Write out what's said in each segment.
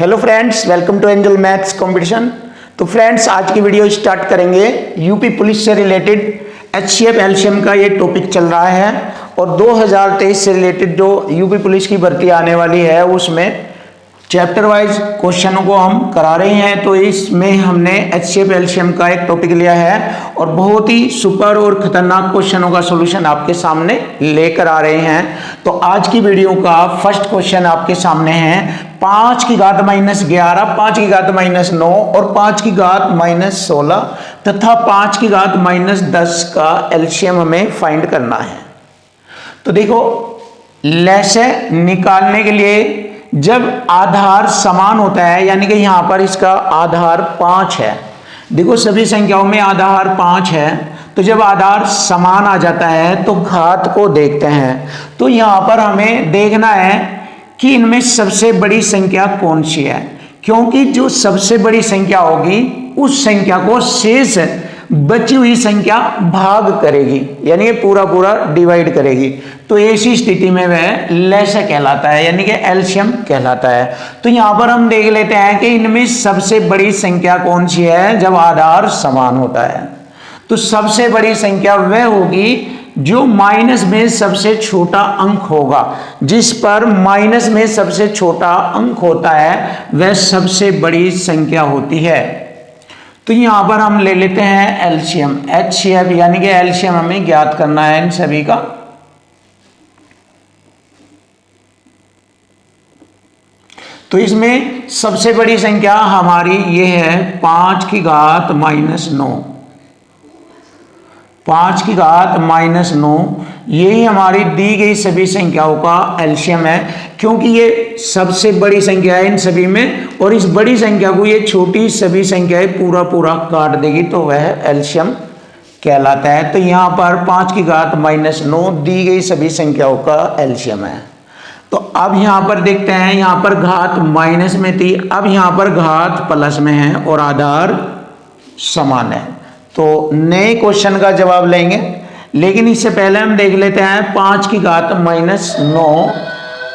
Hello friends, welcome to angel maths competition. तो friends, आज की वीडियो स्टार्ट करेंगे। यूपी पुलिस से रिलेटेड एचसीएफ एलसीएम का ये टॉपिक चल रहा है और 2023 से रिलेटेड जो यूपी पुलिस की भर्ती आने वाली है उसमें चैप्टर वाइज क्वेश्चनों को हम करा रहे हैं। तो इसमें हमने एचसीएफ एलसीएम का एक टॉपिक लिया है और बहुत ही सुपर और खतरनाक क्वेश्चनों का सॉल्यूशन आपके सामने लेकर आ रहे हैं। तो आज की वीडियो का फर्स्ट क्वेश्चन आपके सामने है 5 की घात -11, 5 की घात -9 और 5 की घात -16 तथा 5 की घात -10 का एलसीएम हमें फाइंड करना है। तो देखो, लैसे निकालने के लिए जब आधार समान होता है, यानी कि यहां पर इसका आधार 5 है। देखो, सभी संख्याओं में आधार 5 है, तो जब आधार समान आ जाता है तो घात को देखते हैं। तो यहां पर हमें देखना है कि इनमें सबसे बड़ी संख्या कौन सी है, क्योंकि जो सबसे बड़ी संख्या होगी उस संख्या को शेष बची हुई संख्या भाग करेगी, यानी कि पूरा डिवाइड करेगी। तो ऐसी स्थिति में वह लैसे कहलाता है, यानी कि एलसीएम कहलाता है। तो यहां पर हम देख लेते हैं कि इनमें सबसे बड़ी संख्या कौन सी है जब आधार समान होता है। तो सबसे बड़ी संख्या वह होगी जो माइनस में सबसे छोटा अंक होगा। जिस पर माइनस में सबसे छोटा अंक होता है वह सबसे बड़ी संख्या होती है। तो यहां पर हम ले लेते हैं एलसीएम, एचसीएफ, यानी कि एलसीएम हमें ज्ञात करना है इन सभी का। तो इसमें सबसे बड़ी संख्या हमारी ये है 5 की घात -9, 5 की घात -9, यही हमारी दी गई सभी संख्याओं का एलसीएम है, क्योंकि ये सबसे बड़ी संख्या है इन सभी में और इस बड़ी संख्या को ये छोटी सभी संख्याएं पूरा काट देगी, तो वह एलसीएम कहलाता है। तो यहाँ पर 5 की घात -9 दी गई सभी संख्याओं का एलसीएम है। तो अब यहाँ पर देखते हैं, यहाँ पर घात माइनस में थी, अब यहाँ पर घात प्लस में है और आधार समान है। तो नए क्वेश्चन का जवाब लेंगे, लेकिन इससे पहले हम देख लेते हैं 5 की घात -9।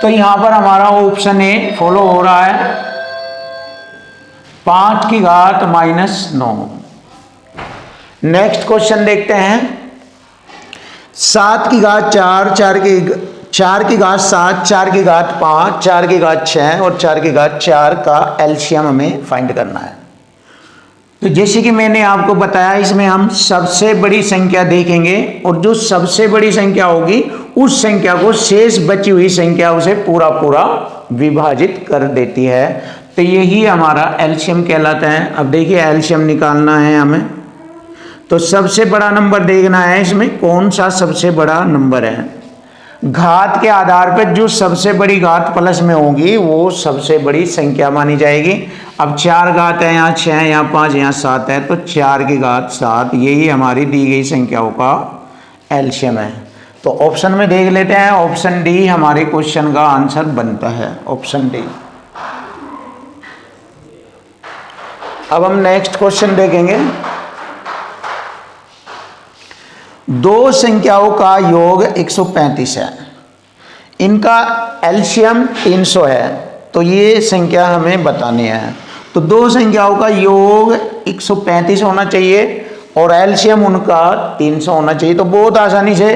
तो यहां पर हमारा ऑप्शन ए फॉलो हो रहा है, 5 की घात -9। नेक्स्ट क्वेश्चन देखते हैं, 7 की घात 4, 4 की घात 7, 4 की घात 5, 4 की घात 6 और 4 की घात 4 का एलसीएम हमें फाइंड करना है। तो जैसे कि मैंने आपको बताया, इसमें हम सबसे बड़ी संख्या देखेंगे और जो सबसे बड़ी संख्या होगी उस संख्या को शेष बची हुई संख्या उसे पूरा विभाजित कर देती है। तो यही हमारा एलसीएम कहलाता है। अब देखिए, एलसीएम निकालना है हमें, तो सबसे बड़ा नंबर देखना है इसमें कौन सा सबसे बड़ा नंबर है। घात के आधार पर जो सबसे बड़ी घात प्लस में होगी वो सबसे बड़ी संख्या मानी जाएगी। अब 4 घात है, यहाँ 6 है, यहाँ 5, यहाँ 7 है, तो 4 की घात 7 यही हमारी दी गई संख्याओं का एलसीएम है। तो ऑप्शन में देख लेते हैं, ऑप्शन डी हमारे क्वेश्चन का आंसर बनता है, ऑप्शन डी। अब हम नेक्स्ट क्वेश्चन देखेंगे। दो संख्याओं का योग 135 है, इनका एलसीएम 300 है, तो ये संख्या हमें बतानी है। तो दो संख्याओं का योग 135 होना चाहिए और एलसीएम उनका 300 होना चाहिए। तो बहुत आसानी से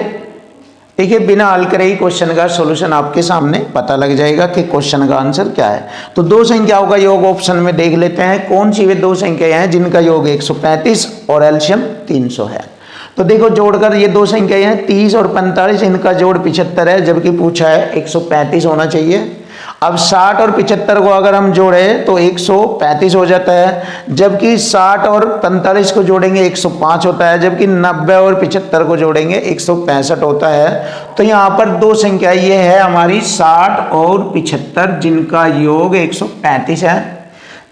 देखिए, बिना हल करे ही क्वेश्चन का सॉल्यूशन आपके सामने पता लग जाएगा कि क्वेश्चन का आंसर क्या है। तो दो संख्याओं का योग ऑप्शन में देख लेते हैं, कौन सी वे दो संख्याएं हैं जिनका योग 135 और एलसीएम 300 है। तो देखो, जोड़कर ये दो संख्याएं हैं 30 और 45, इनका जोड़ 75 है, जबकि पूछा है 135 होना चाहिए। अब 60 और 75 को अगर हम जोड़े तो 135 हो जाता है, जबकि 60 और 45 को जोड़ेंगे 105 होता है, जबकि 90 और 75 को जोड़ेंगे 165 होता है। तो यहाँ पर दो संख्या ये है हमारी 60 और 75 जिनका योग 135 है।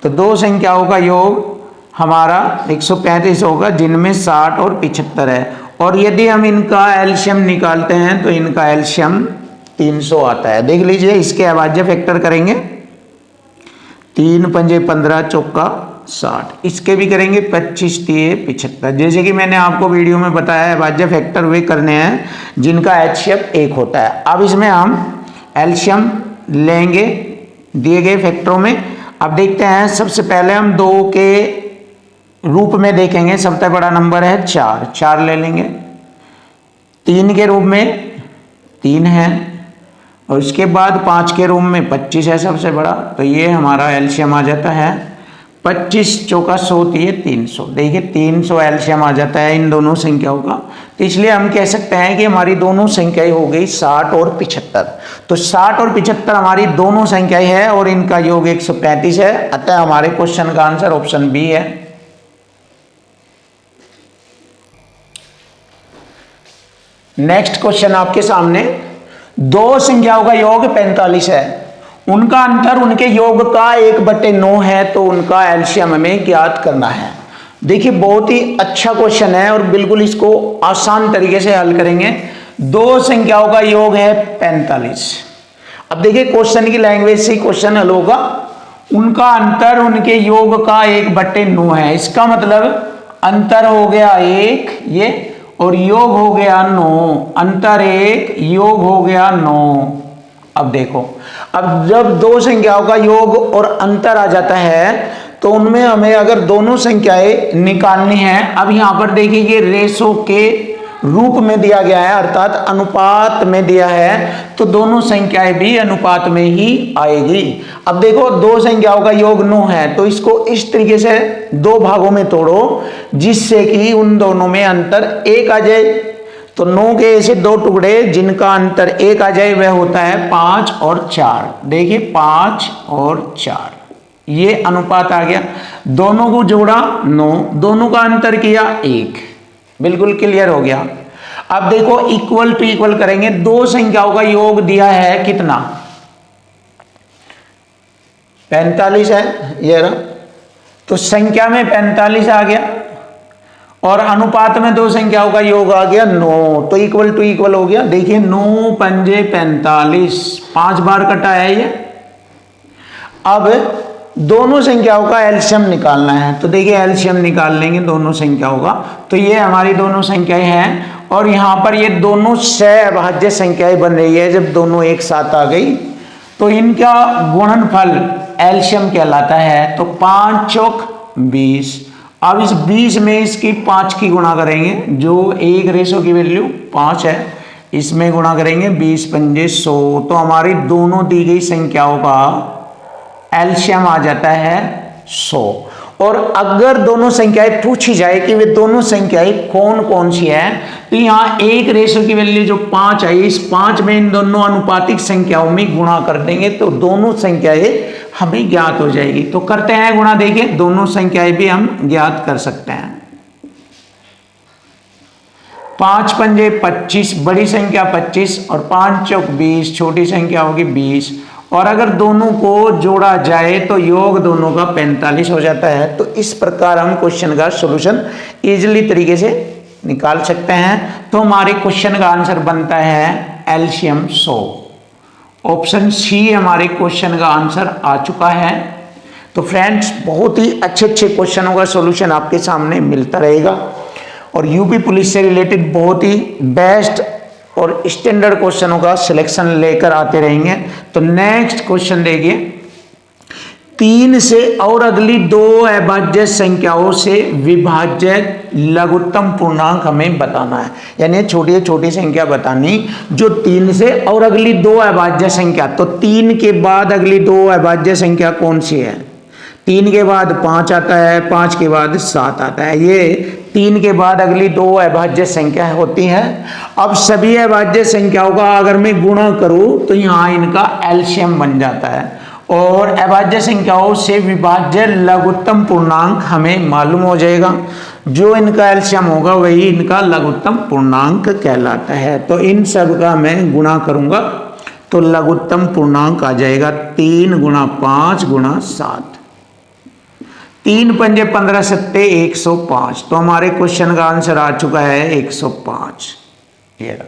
तो दो संख्याओं का योग हमारा 135 होगा जिनमें 60 और 75 है, और यदि हम इनका एलसीएम निकालते हैं तो इनका एलसीएम 300 आता है। देख लीजिए, इसके अभाज्य फैक्टर करेंगे, 3 पंजे 15 चौका 60, इसके भी करेंगे 25 तिये 75। जैसे कि मैंने आपको वीडियो में बताया, अभाज्य फैक्टर वे करने हैं जिनका एचसीएफ 1 होता है। अब इसमें हम एलसीएम लेंगे दिए गए फैक्टरों में। अब देखते हैं, सबसे पहले हम 2 के रूप में देखेंगे। सबसे बड़ा नंबर है 4, 4 ले लेंगे। 3 के रूप में 3 है, और उसके बाद 5 के रूप में 25 है सबसे बड़ा, तो ये हमारा एलसीएम आ जाता है 25 चौका 100, ये 300। देखिए 300 एलसीएम आ जाता है इन दोनों संख्याओं का। तो इसलिए हम कह सकते हैं कि हमारी दोनों संख्याएं हो गई 60 और 75। तो 60 और 75 हमारी दोनों संख्याएं है और इनका योग 135 है। अतः हमारे क्वेश्चन का आंसर ऑप्शन बी है। नेक्स्ट क्वेश्चन आपके सामने, 2 संख्याओं का योग 45 है, उनका अंतर उनके योग का 1/9 है, तो उनका एलसीएम हमें ज्ञात करना है। देखिए बहुत ही अच्छा क्वेश्चन है और बिल्कुल इसको आसान तरीके से हल करेंगे। 2 संख्याओं का योग है 45। अब देखिए क्वेश्चन की लैंग्वेज से क्वेश्चन हल होगा। उनका अंतर उनके योग का 1/9 है, इसका मतलब अंतर हो गया 1 ये, और योग हो गया 9, अंतर 1 योग हो गया 9। अब देखो, अब जब 2 संख्याओं का योग और अंतर आ जाता है तो उनमें हमें अगर दोनों संख्याएं निकालनी है, अब यहां पर देखिए ये रेशो के रूप में दिया गया है, अर्थात अनुपात में दिया है, तो दोनों संख्याएं भी अनुपात में ही आएगी। अब देखो 2 संख्याओं का योग 9 है, तो इसको इस तरीके से 2 भागों में तोड़ो जिससे कि उन दोनों में अंतर 1 आ जाए। तो 9 के ऐसे 2 टुकड़े जिनका अंतर 1 आ जाए वह होता है 5 और 4। देखिए 5 और 4 ये अनुपात आ गया। दोनों को जोड़ा 9, दोनों का अंतर किया 1, बिल्कुल क्लियर हो गया। अब देखो इक्वल टू इक्वल करेंगे। 2 संख्याओं का योग दिया है कितना, 45 है ये रहा, तो संख्या में 45 आ गया और अनुपात में 2 संख्याओं का योग आ गया 9, तो इक्वल टू इक्वल हो गया। देखिए 9 पंजे 45, 5 बार कटा है ये। अब दोनों संख्याओं का एलसीएम निकालना है, तो देखिए एलसीएम निकाल लेंगे दोनों संख्याओं का। तो ये हमारी दोनों संख्याएं हैं और यहां पर ये दोनों सहअभाज्य संख्याएं बन रही है। जब दोनों एक साथ आ गई तो इनका गुणनफल एलसीएम कहलाता है। तो 5 चौक 20। अब इस 20 में इसकी 5 की गुणा करेंगे, जो एक रेशो की वैल्यू 5 है, इसमें गुणा करेंगे 20 पंजे 100, तो हमारी दोनों दी गई संख्याओं का एलसीएम आ जाता है 100। और अगर दोनों संख्याएं पूछी जाए कि वे दोनों संख्याएं कौन कौन सी है, तो यहाँ एक रेशो की वैल्यू जो 5 आई, इस 5 में इन दोनों अनुपातिक संख्याओं में गुणा कर देंगे तो दोनों संख्याएं हमें ज्ञात हो जाएगी। तो करते हैं गुणा, देखिए दोनों संख्याएं भी हम ज्ञात कर सकते हैं। 5 पंजे 25, बड़ी संख्या 25 और 5 चौक 20, छोटी संख्या होगी 20। और अगर दोनों को जोड़ा जाए तो योग दोनों का 45 हो जाता है। तो इस प्रकार हम क्वेश्चन का सॉल्यूशन इजीली तरीके से निकाल सकते हैं। तो हमारे क्वेश्चन का आंसर बनता है एलसीएम 100। ऑप्शन सी हमारे क्वेश्चन का आंसर आ चुका है। तो फ्रेंड्स बहुत ही अच्छे अच्छे क्वेश्चनों का सॉल्यूशन आपके सामने मिलता रहेगा और यूपी पुलिस से रिलेटेड बहुत ही बेस्ट और स्टैंडर्ड क्वेश्चनों का सिलेक्शन लेकर आते रहेंगे। तो नेक्स्ट क्वेश्चन देखिए, 3 से और अगली 2 अभाज्य संख्याओं से विभाज्य लघुत्तम पूर्णांक हमें बताना है, यानी छोटी छोटी संख्या बतानी जो 3 से और अगली 2 अभाज्य संख्या। तो 3 के बाद अगली 2 अभाज्य संख्या कौन सी है? 3 के बाद 5 आता है, 5 के बाद 7 आता है। ये 3 के बाद अगली 2 अभाज्य संख्या होती है। अब सभी अभाज्य संख्याओं का अगर मैं गुणा करूं तो यहाँ इनका एलसीएम बन जाता है और अभाज्य संख्याओं से विभाज्य लघुत्तम पूर्णांक हमें मालूम हो जाएगा। जो इनका एलसीएम होगा वही इनका लघुत्तम पूर्णांक कहलाता है। तो इन सब का मैं गुणा करूंगा तो लघुत्तम पूर्णांक आ जाएगा 3 गुणा 5 गुणा 7। 3 पंजे 15 सत्ते 105। तो हमारे क्वेश्चन का आंसर आ चुका है 105। ये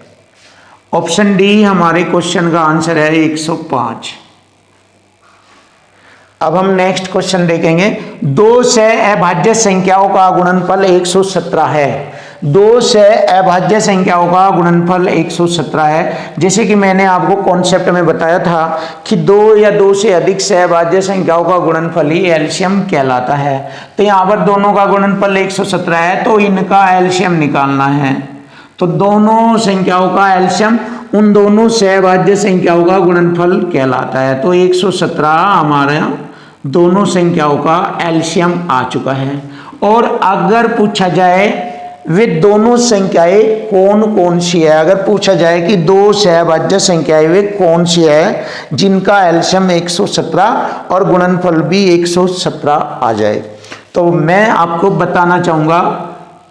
ऑप्शन डी हमारे क्वेश्चन का आंसर है 105। अब हम नेक्स्ट क्वेश्चन देखेंगे। 2 से अभाज्य संख्याओं का गुणनफल 117 है। 2 से अभाज्य संख्याओं का गुणनफल 117 है। जैसे कि मैंने आपको कॉन्सेप्ट में बताया था कि 2 या 2 से अधिक से अभाज्य संख्याओं का गुणनफल ही एलसीएम कहलाता है। तो यहाँ पर दोनों का गुणनफल 117 है, तो इनका एलसीएम निकालना है। तो दोनों संख्याओं का एलसीएम उन दोनों सहभाज्य संख्याओं का गुणनफल कहलाता है। तो 117 हमारे दोनों संख्याओं का एलसीएम आ चुका है। और अगर पूछा जाए वे दोनों संख्याएं कौन कौन सी है, अगर पूछा जाए कि 2 सहभाज्य संख्याएं वे कौन सी है जिनका एलसीएम 117 और गुणनफल भी 117 आ जाए, तो मैं आपको बताना चाहूंगा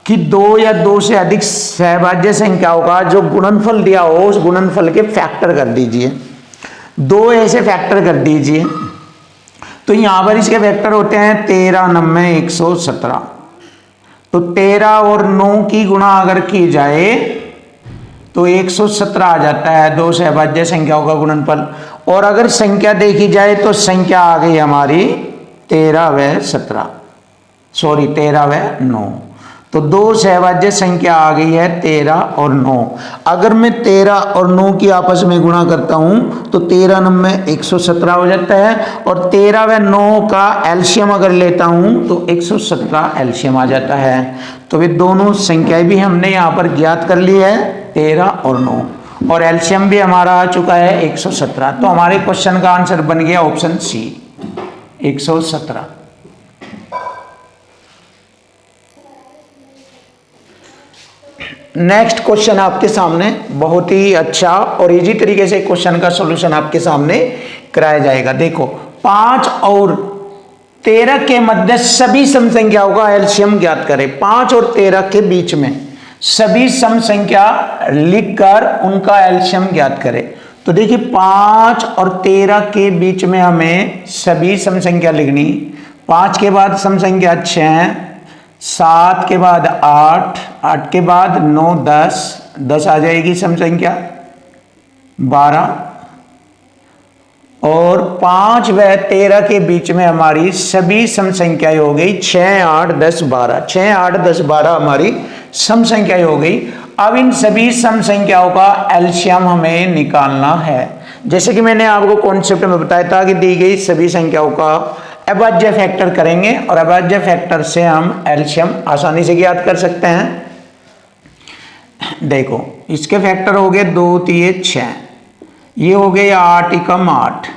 कि 2 या 2 से अधिक सहभाज्य संख्याओं का जो गुणनफल दिया हो उस गुणनफल के फैक्टर कर दीजिए। 2 ऐसे फैक्टर कर दीजिए। तो यहां पर इसके फैक्टर होते हैं 13, 90, 117। तो 13 और 9 की गुणा अगर की जाए तो 117 आ जाता है 2 सहभाज्य संख्याओं का गुणनफल। और अगर संख्या देखी जाए तो संख्या आ गई हमारी 13 व 9। तो 2 सहभाज्य संख्या आ गई है 13 और 9। अगर मैं 13 और 9 की आपस में गुणा करता हूं तो 13 9 117 हो जाता है। और 13 व 9 का एलसीएम अगर लेता हूं तो 117 एलसीएम आ जाता है। तो वे दोनों संख्याएं भी हमने यहां पर ज्ञात कर ली है 13 और 9, और एलसीएम भी हमारा आ चुका है 117। तो हमारे क्वेश्चन का आंसर बन गया ऑप्शन सी 117। नेक्स्ट क्वेश्चन आपके सामने बहुत ही अच्छा और इजी तरीके से क्वेश्चन का सॉल्यूशन आपके सामने कराया जाएगा। देखो, 5 और 13 के मध्य सभी सम संख्याओं का एलसीएम ज्ञात करें। 5 और 13 के बीच में सभी सम संख्या लिखकर उनका एलसीएम ज्ञात करें। तो देखिए, 5 और 13 के बीच में हमें सभी सम संख्या लिखनी। 5 के बाद सम संख्या 6, 7 के बाद 8, 8 के बाद 9, 10 आ जाएगी सम संख्या 12। और 5 व 13 के बीच में हमारी सभी सम संख्याएं हो गई 6, 8, 10, 12। 6, 8, 10, 12 हमारी सम संख्याएं हो गई। अब इन सभी सम संख्याओं का एलसीएम हमें निकालना है। जैसे कि मैंने आपको कॉन्सेप्ट में बताया था कि दी गई सभी संख्याओं का अभाज्य फैक्टर करेंगे और अभाज्य फैक्टर से हम एलसीएम आसानी से ज्ञात कर सकते हैं। देखो, इसके फैक्टर हो गए 2 3 6, ये हो गए 8 एकम 8,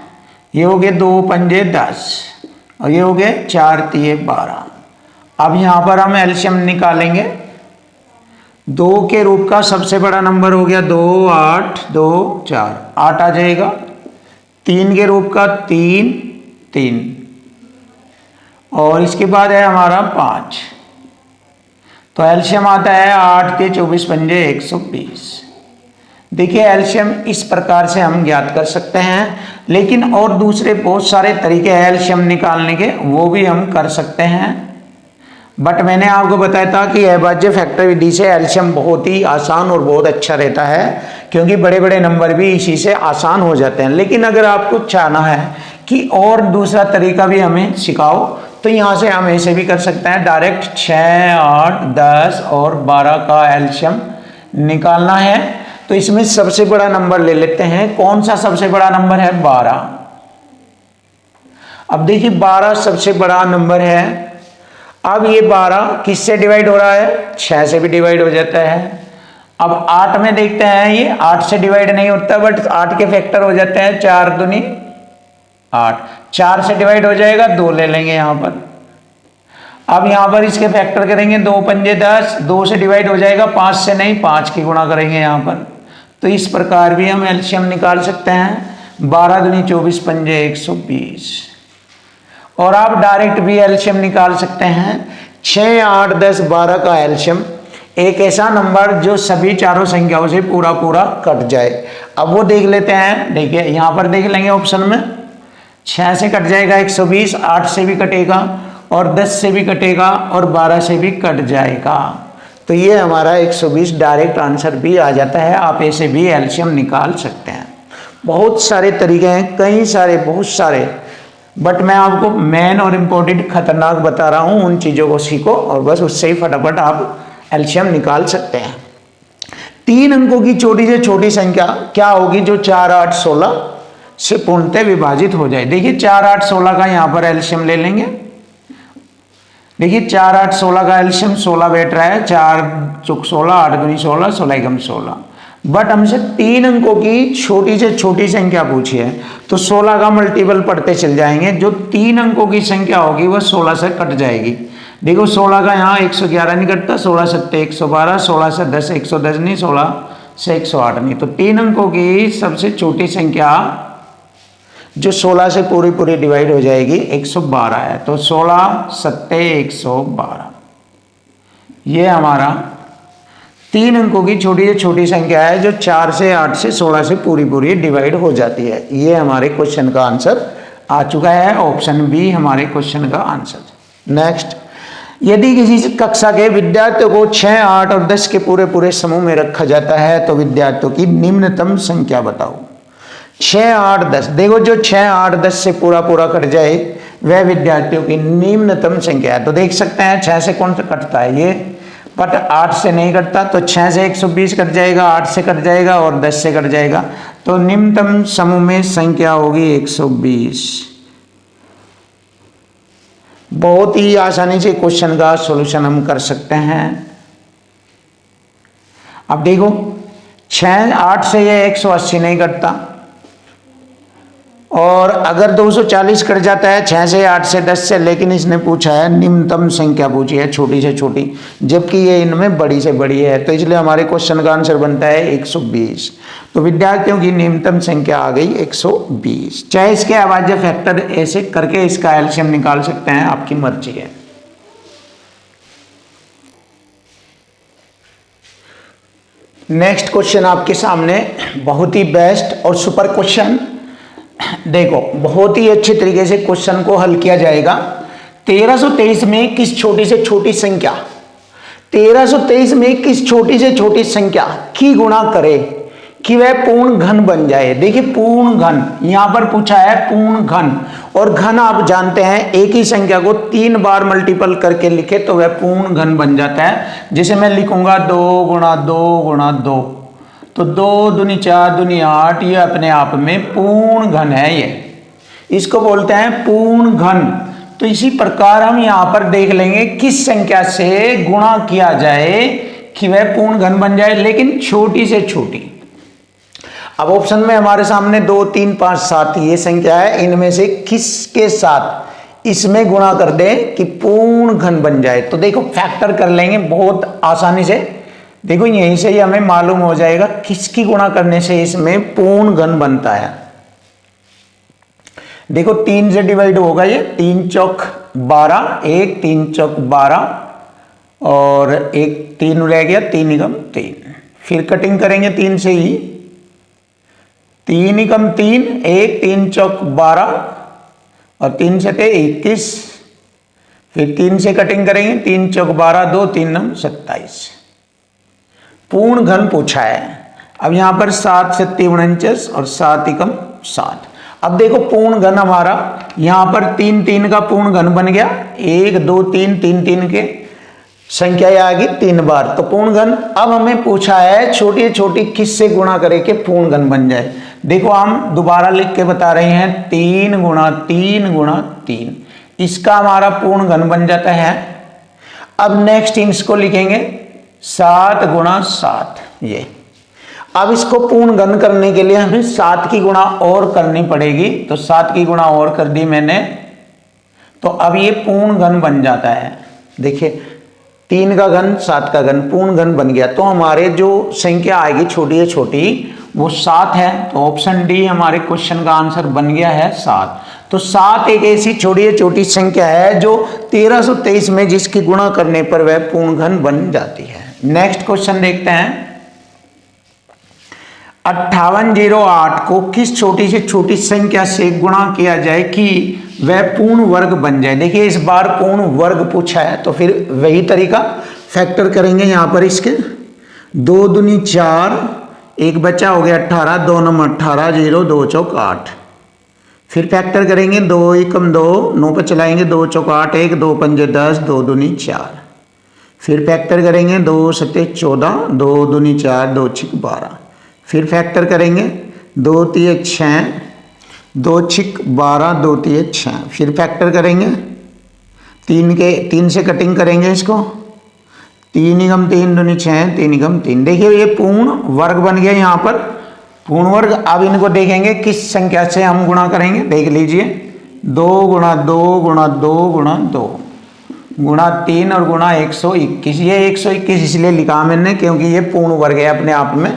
ये हो गए 2 पंजे 10 और ये हो गए 4 3 12। अब यहां पर हम एलसीएम निकालेंगे। 2 के रूप का सबसे बड़ा नंबर हो गया 2, 8, 2, 4, 8 आ जाएगा। 3 के रूप का 3, 3 और इसके बाद है हमारा 5। तो एलसीएम आता है 8 के 24 पंजे 120। देखिए, एलसीएम इस प्रकार से हम ज्ञात कर सकते हैं, लेकिन और दूसरे बहुत सारे तरीके हैं एलसीएम निकालने के, वो भी हम कर सकते हैं। बट मैंने आपको बताया था कि अभाज्य फैक्टर विधि से एलसीएम बहुत ही आसान और बहुत अच्छा रहता है, क्योंकि बड़े बड़े नंबर भी इसी से आसान हो जाते हैं। लेकिन अगर आपको चाहना है कि और दूसरा तरीका भी हमें सिखाओ, तो यहां से हम ऐसे भी कर सकते हैं। डायरेक्ट 6, 8, 10 और 12 का एलसीएम निकालना है। तो इसमें सबसे बड़ा नंबर ले लेते हैं। कौन सा सबसे बड़ा नंबर है? 12। अब देखिए, 12 सबसे बड़ा नंबर है। अब ये 12 किससे डिवाइड हो रहा है? 6 से भी डिवाइड हो जाता है। अब 8 में देखते हैं, ये 8 से डिवाइड नहीं होता, बट 8 के फैक्टर हो जाते हैं 4 दूनी 8। 4 से डिवाइड हो जाएगा, 2 ले लेंगे यहां पर। अब यहां पर इसके फैक्टर करेंगे 2 पंजे 10, 2 से डिवाइड हो जाएगा, 5 से नहीं, 5 की गुणा करेंगे यहां पर। तो इस प्रकार भी हम एलसीएम निकाल सकते हैं। 12 दूनी 24 पंजे 120। और आप डायरेक्ट भी एलसीएम निकाल सकते हैं। 6, 8, 10, 12 का एलसीएम एक ऐसा नंबर जो सभी चारों संख्याओं से पूरा पूरा कट जाए। अब वो देख लेते हैं। देखिए, यहां पर देख लेंगे ऑप्शन में। 6 से कट जाएगा 120, 8 से भी कटेगा और 10 से भी कटेगा और 12 से भी कट जाएगा। तो ये हमारा 120 डायरेक्ट आंसर भी आ जाता है। आप ऐसे भी एलसीएम निकाल सकते हैं। बहुत सारे तरीके हैं, कई सारे, बहुत सारे, बट मैं आपको मेन और इम्पोर्टेंट खतरनाक बता रहा हूँ। उन चीज़ों को सीखो और बस उससे ही फटाफट आप एलसीएम निकाल सकते हैं। 3 अंकों की छोटी से छोटी संख्या क्या होगी जो 4, 8, 16 से पूर्णतः विभाजित हो जाए। देखिए 4, 8, 16 का यहां पर एलसीएम ले लेंगे। देखिए 4, 8, 16 का एलसीएम 16 बैठ रहा है। 4 चौक 16, 8 दूनी 16, 16 एकम 16। बट हमसे 3 अंकों की छोटी से छोटी संख्या पूछी है, तो 16 का मल्टीपल पढ़ते चल जाएंगे। जो 3 अंकों की संख्या होगी वह 16 से कट जाएगी। देखो 16 का यहाँ 111 नहीं कटता, 16 सत्ते 112, 16 से 10 110 नहीं, 16 से 108 नहीं। तो 3 अंकों की सबसे छोटी संख्या जो 16 से पूरी पूरी डिवाइड हो जाएगी 112 है। तो 16 सत्ते 112, ये हमारा 3 अंकों की छोटी से छोटी संख्या है जो 4 से 8 से 16 से पूरी पूरी डिवाइड हो जाती है। ये हमारे क्वेश्चन का आंसर आ चुका है। ऑप्शन बी हमारे क्वेश्चन का आंसर। नेक्स्ट, यदि किसी कक्षा के विद्यार्थियों को 6, 8 और 10 के पूरे पूरे समूह में रखा जाता है तो विद्यार्थियों की निम्नतम संख्या बताओ। 6, 8, 10, देखो जो 6, 8, 10 से पूरा पूरा कट जाए वह विद्यार्थियों की निम्नतम संख्या है। तो देख सकते हैं 6 से कौन सा कटता है ये, बट 8 से नहीं कटता। तो 6 से 120 कट जाएगा, 8 से कट जाएगा और 10 से कट जाएगा। तो निम्नतम समूह में संख्या होगी 120। बहुत ही आसानी से क्वेश्चन का सॉल्यूशन हम कर सकते हैं। अब देखो 6, 8 से ये 180 नहीं कटता, और अगर 240 कट जाता है 6 से, 8 से, 10 से, लेकिन इसने पूछा है निम्नतम संख्या पूछी है छोटी से छोटी, जबकि ये इनमें बड़ी से बड़ी है। तो इसलिए हमारे क्वेश्चन का आंसर बनता है 120। तो विद्यार्थियों की निम्नतम संख्या आ गई 120। चाहे इसके अभाज्य फैक्टर ऐसे करके इसका एलसीएम निकाल सकते हैं, आपकी मर्जी है। नेक्स्ट क्वेश्चन आपके सामने बहुत ही बेस्ट और सुपर क्वेश्चन। देखो बहुत ही अच्छे तरीके से क्वेश्चन को हल किया जाएगा। 1323 में किस छोटी से छोटी संख्या 1323 में किस छोटी से छोटी संख्या की गुणा करे कि वह पूर्ण घन बन जाए। देखिए पूर्ण घन यहां पर पूछा है, पूर्ण घन, और घन आप जानते हैं एक ही संख्या को 3 बार मल्टीपल करके लिखे तो वह पूर्ण घन बन जाता है। जैसे मैं लिखूंगा 2 गुणा 2 गुणा 2, तो 2 दूनी 4 दूनी 8, ये अपने आप में पूर्ण घन है। ये इसको बोलते हैं पूर्ण घन। तो इसी प्रकार हम यहां पर देख लेंगे किस संख्या से गुणा किया जाए कि वह पूर्ण घन बन जाए, लेकिन छोटी से छोटी। अब ऑप्शन में हमारे सामने 2, 3, 5, 7 ये संख्या है, इनमें से किसके साथ इसमें गुणा कर दें कि पूर्ण घन बन जाए। तो देखो फैक्टर कर लेंगे बहुत आसानी से। देखो यहीं से ही हमें मालूम हो जाएगा किसकी गुणा करने से इसमें पूर्ण घन बनता है। देखो 3 से डिवाइड होगा ये, 3 चौक 12, 1 3 चौक 12 और 1 3 रह गया, 3 एकम 3। फिर कटिंग करेंगे 3 से ही, 3 एकम 3, 1 3 चौक 12 और 3 से 21। फिर 3 से कटिंग करेंगे, 3 चौक 12, 2 3 9 27। पूर्ण घन पूछा है। अब यहां पर 7 से 49 और 7 एकम 7। अब देखो पूर्ण घन हमारा यहां पर 3 3 का पूर्ण घन बन गया, 1 2 3 3 3 के संख्या आ गई 3 बार, तो पूर्ण घन। अब हमें पूछा है छोटी छोटी किससे गुणा करे कि पूर्ण घन बन जाए। देखो हम दोबारा लिख के बता रहे हैं, 3 गुणा 3 गुणा 3, इसका हमारा पूर्ण घन बन जाता है। अब नेक्स्ट इसको लिखेंगे 7 गुणा 7 ये। अब इसको पूर्ण घन करने के लिए हमें 7 की गुणा और करनी पड़ेगी, तो 7 की गुणा और कर दी मैंने, तो अब ये पूर्ण घन बन जाता है। देखिए 3 का घन 7 का घन पूर्ण घन बन गया। तो हमारे जो संख्या आएगी छोटी है छोटी वो 7 है। तो ऑप्शन डी हमारे क्वेश्चन का आंसर बन गया है 7। तो 7 एक ऐसी छोटी है छोटी संख्या है जो 1323 में जिसकी गुणा करने पर वह पूर्ण घन बन जाती है। नेक्स्ट क्वेश्चन देखते हैं। 5808 को किस छोटी से छोटी संख्या से गुणा किया जाए कि वह पूर्ण वर्ग बन जाए। देखिए इस बार पूर्ण वर्ग पूछा है, तो फिर वही तरीका फैक्टर करेंगे यहां पर इसके 2 दूनी 4, 1 बचा हो गया 18, 2 नंबर 18, 0 2 चौक 8। फिर फैक्टर करेंगे 2 एकम 2, 9 पर चलाएंगे 2 चौक 8, 1 2 पंजे 10, 2 दूनी 4। फिर फैक्टर करेंगे 2 सत्ते 14, 2 दूनी 4, 2 छिक 12। फिर फैक्टर करेंगे 2 तिये 6, 2 छिक 12, 2 तिये 6। फिर फैक्टर करेंगे 3 से कटिंग करेंगे इसको, 3 एकम 3 दूनी 6, 3 एकम 3। देखिए ये पूर्ण वर्ग बन गया यहाँ पर पूर्ण वर्ग। अब इनको देखेंगे किस संख्या से हम गुणा करेंगे, देख लीजिए 2 गुणा 2 गुणा 2 गुणा 2 गुणा 3 और गुणा 121। ये 121 इसलिए लिखा मैंने क्योंकि ये पूर्ण वर्ग है अपने आप में।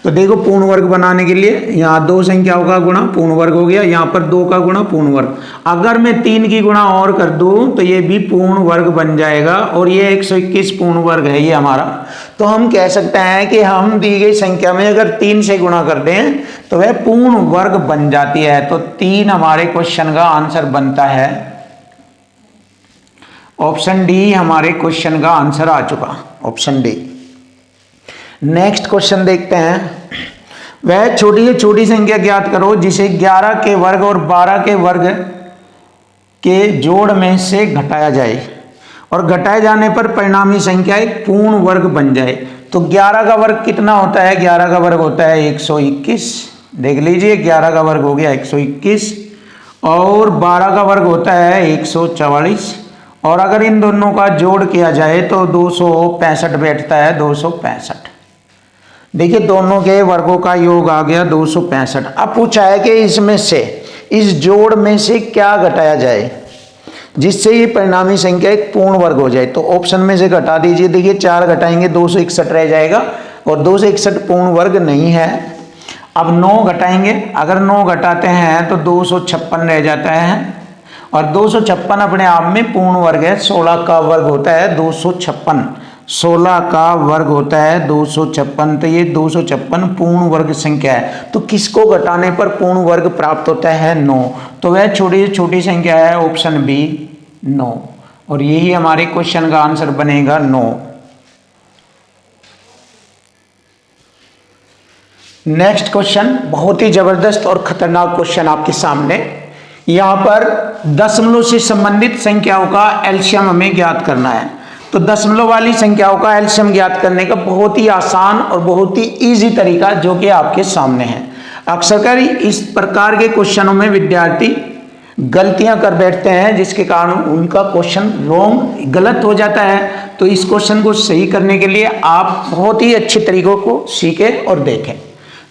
तो देखो पूर्ण वर्ग बनाने के लिए यहाँ 2 संख्याओं का गुणा पूर्ण वर्ग हो गया, यहाँ पर 2 का गुणा पूर्ण वर्ग। अगर मैं 3 की गुणा और कर दूं तो ये भी पूर्ण वर्ग बन जाएगा और ये 121 पूर्ण वर्ग है ये हमारा। तो हम कह सकते हैं कि हम दी गई संख्या में अगर 3 से गुणा कर दें तो वह पूर्ण वर्ग बन जाती है। तो 3 हमारे क्वेश्चन का आंसर बनता है। ऑप्शन डी हमारे क्वेश्चन का आंसर आ चुका, ऑप्शन डी। नेक्स्ट क्वेश्चन देखते हैं। वह छोटी से छोटी संख्या ज्ञात करो जिसे 11 के वर्ग और 12 के वर्ग के जोड़ में से घटाया जाए और घटाए जाने पर परिणामी संख्या एक पूर्ण वर्ग बन जाए। तो 11 का वर्ग कितना होता है, 11 का वर्ग होता है 121। देख लीजिए 11 का वर्ग हो गया 121 और 12 का वर्ग होता है 144। और अगर इन दोनों का जोड़ किया जाए तो 265 बैठता है, 265। देखिए दोनों के वर्गों का योग आ गया 265। अब पूछा है कि इसमें से इस जोड़ में से क्या घटाया जाए जिससे ये परिणामी संख्या एक पूर्ण वर्ग हो जाए। तो ऑप्शन में से घटा दीजिए। देखिए 4 घटाएंगे 261 रह जाएगा और 261 पूर्ण वर्ग नहीं है। अब 9 घटाएंगे, अगर 9 घटाते हैं तो 256 रह जाता है और 256 अपने आप में पूर्ण वर्ग है। 16 का वर्ग होता है 256, 16 का वर्ग होता है 256। तो ये 256 पूर्ण वर्ग संख्या है। तो किसको घटाने पर पूर्ण वर्ग प्राप्त होता है, 9। तो वह छोटी से छोटी संख्या है, ऑप्शन बी 9। और यही हमारे क्वेश्चन का आंसर बनेगा 9। नेक्स्ट क्वेश्चन बहुत ही जबरदस्त और खतरनाक क्वेश्चन आपके सामने। यहां पर दशमलव से संबंधित संख्याओं का एलसीएम हमें ज्ञात करना है। तो दशमलव वाली संख्याओं का एलसीएम ज्ञात करने का बहुत ही आसान और बहुत ही इजी तरीका जो कि आपके सामने है। अक्सर कर इस प्रकार के क्वेश्चनों में विद्यार्थी गलतियां कर बैठते हैं जिसके कारण उनका क्वेश्चन रॉन्ग गलत हो जाता है। तो इस क्वेश्चन को सही करने के लिए आप बहुत ही अच्छे तरीकों को सीखें और देखें।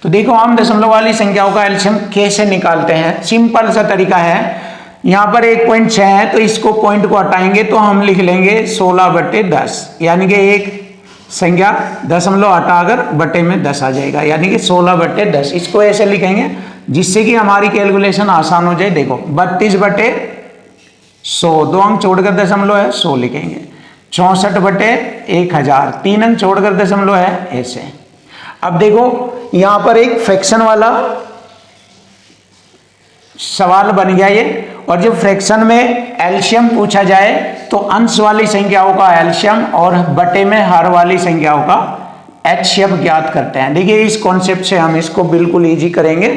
तो देखो हम दशमलव वाली संख्याओं का एलसीएम कैसे निकालते हैं। सिंपल सा तरीका है। यहाँ पर 1.6 है तो इसको पॉइंट को हटाएंगे तो हम लिख लेंगे 16/10, यानी कि एक संख्या दशमलव हटाकर बटे में 10 आ जाएगा, यानी कि 16/10। इसको ऐसे लिखेंगे जिससे कि हमारी कैलकुलेशन आसान हो जाए। देखो 32/100, 2 अंक छोड़कर दशमलव है 100 लिखेंगे। 64/1000, 3 अंक छोड़कर दशमलव है ऐसे। अब देखो यहां पर एक फ्रैक्शन वाला सवाल बन गया ये। और जब फ्रैक्शन में एलसीएम पूछा जाए तो अंश वाली संख्याओं का एलसीएम और बटे में हर वाली संख्याओं का एचसीएफ ज्ञात करते हैं। देखिए इस कॉन्सेप्ट से हम इसको बिल्कुल इजी करेंगे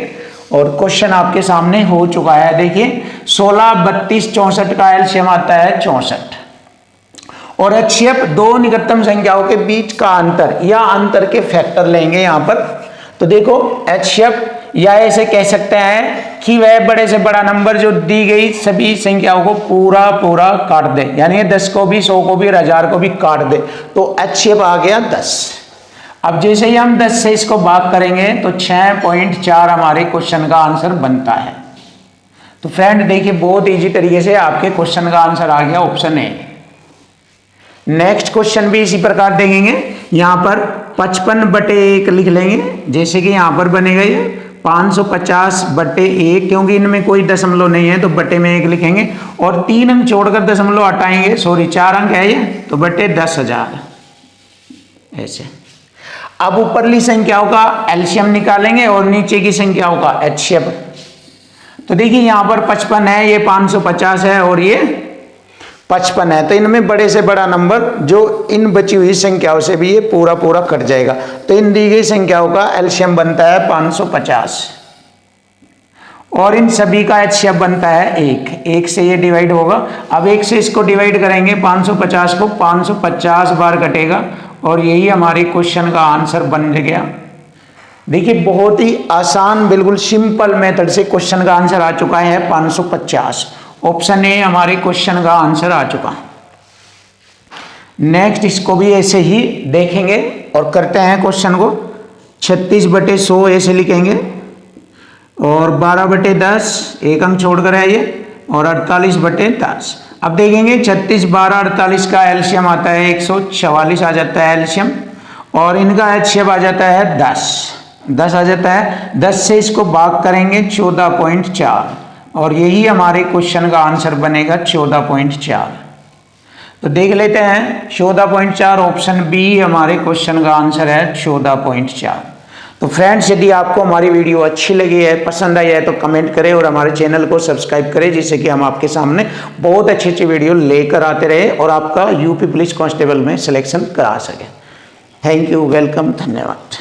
और क्वेश्चन आपके सामने हो चुका है। देखिए 16, 32, 64 का एलसीएम आता है 64 और एचसीएफ दो निकटतम संख्याओं के बीच का अंतर या अंतर के फैक्टर लेंगे यहाँ पर। तो देखो एचसीएफ या ऐसे कह सकते हैं कि वह बड़े से बड़ा नंबर जो दी गई सभी संख्याओं को पूरा काट दे, यानी 10 को भी, 100 को भी, 1000 को भी काट दे। तो एचसीएफ आ गया 10। अब जैसे ही हम 10 से इसको भाग करेंगे तो 6.4 हमारे क्वेश्चन का आंसर बनता है। तो फ्रेंड देखिए बहुत इजी तरीके से आपके क्वेश्चन का आंसर आ गया, ऑप्शन ए। नेक्स्ट क्वेश्चन भी इसी प्रकार देखेंगे। यहां पर 55/1 लिख लेंगे, जैसे कि यहां पर बनेगा ये 550/1, क्योंकि इनमें कोई दशमलव नहीं है तो बटे में 1 लिखेंगे और 3 अंक छोड़कर दशमलव हटाएंगे, सॉरी 4 अंक है ये, तो बटे 10,000 ऐसे। अब ऊपरली संख्याओं का एलसीएम निकालेंगे और नीचे की संख्याओं का एचसीएफ। तो देखिए यहां पर 55 है, ये 550 है और ये 55 है। तो इनमें बड़े से बड़ा नंबर जो इन बची हुई संख्याओं से भी ये पूरा कट जाएगा। तो इन दी गई संख्याओं का एलसीएम बनता है 550 और इन सभी का HCF बनता है 1 से ये डिवाइड होगा। अब 1 से इसको डिवाइड करेंगे, 550 को 550 बार कटेगा और यही हमारे क्वेश्चन का आंसर बन गया। देखिए बहुत ही आसान बिल्कुल सिंपल मेथड से क्वेश्चन का आंसर आ चुका है 550। ऑप्शन ए हमारे क्वेश्चन का आंसर आ चुका। नेक्स्ट इसको भी ऐसे ही देखेंगे और करते हैं क्वेश्चन को। 36/100 ऐसे लिखेंगे और 12/10 एक अंक छोड़कर है ये, और 48/10। अब देखेंगे 36, 12, 48 का एलसीएम आता है 144 आ जाता है एलसीएम, और इनका HCF आ जाता है 10 आ जाता है। 10 से इसको भाग करेंगे 14.4 और यही हमारे क्वेश्चन का आंसर बनेगा 14.4। तो देख लेते हैं 14.4, ऑप्शन बी हमारे क्वेश्चन का आंसर है 14.4। तो फ्रेंड्स यदि आपको हमारी वीडियो अच्छी लगी है, पसंद आई है तो कमेंट करें और हमारे चैनल को सब्सक्राइब करें, जिससे कि हम आपके सामने बहुत अच्छी अच्छी वीडियो लेकर आते रहे और आपका यूपी पुलिस कांस्टेबल में सिलेक्शन करा सकें। थैंक यू, वेलकम, धन्यवाद।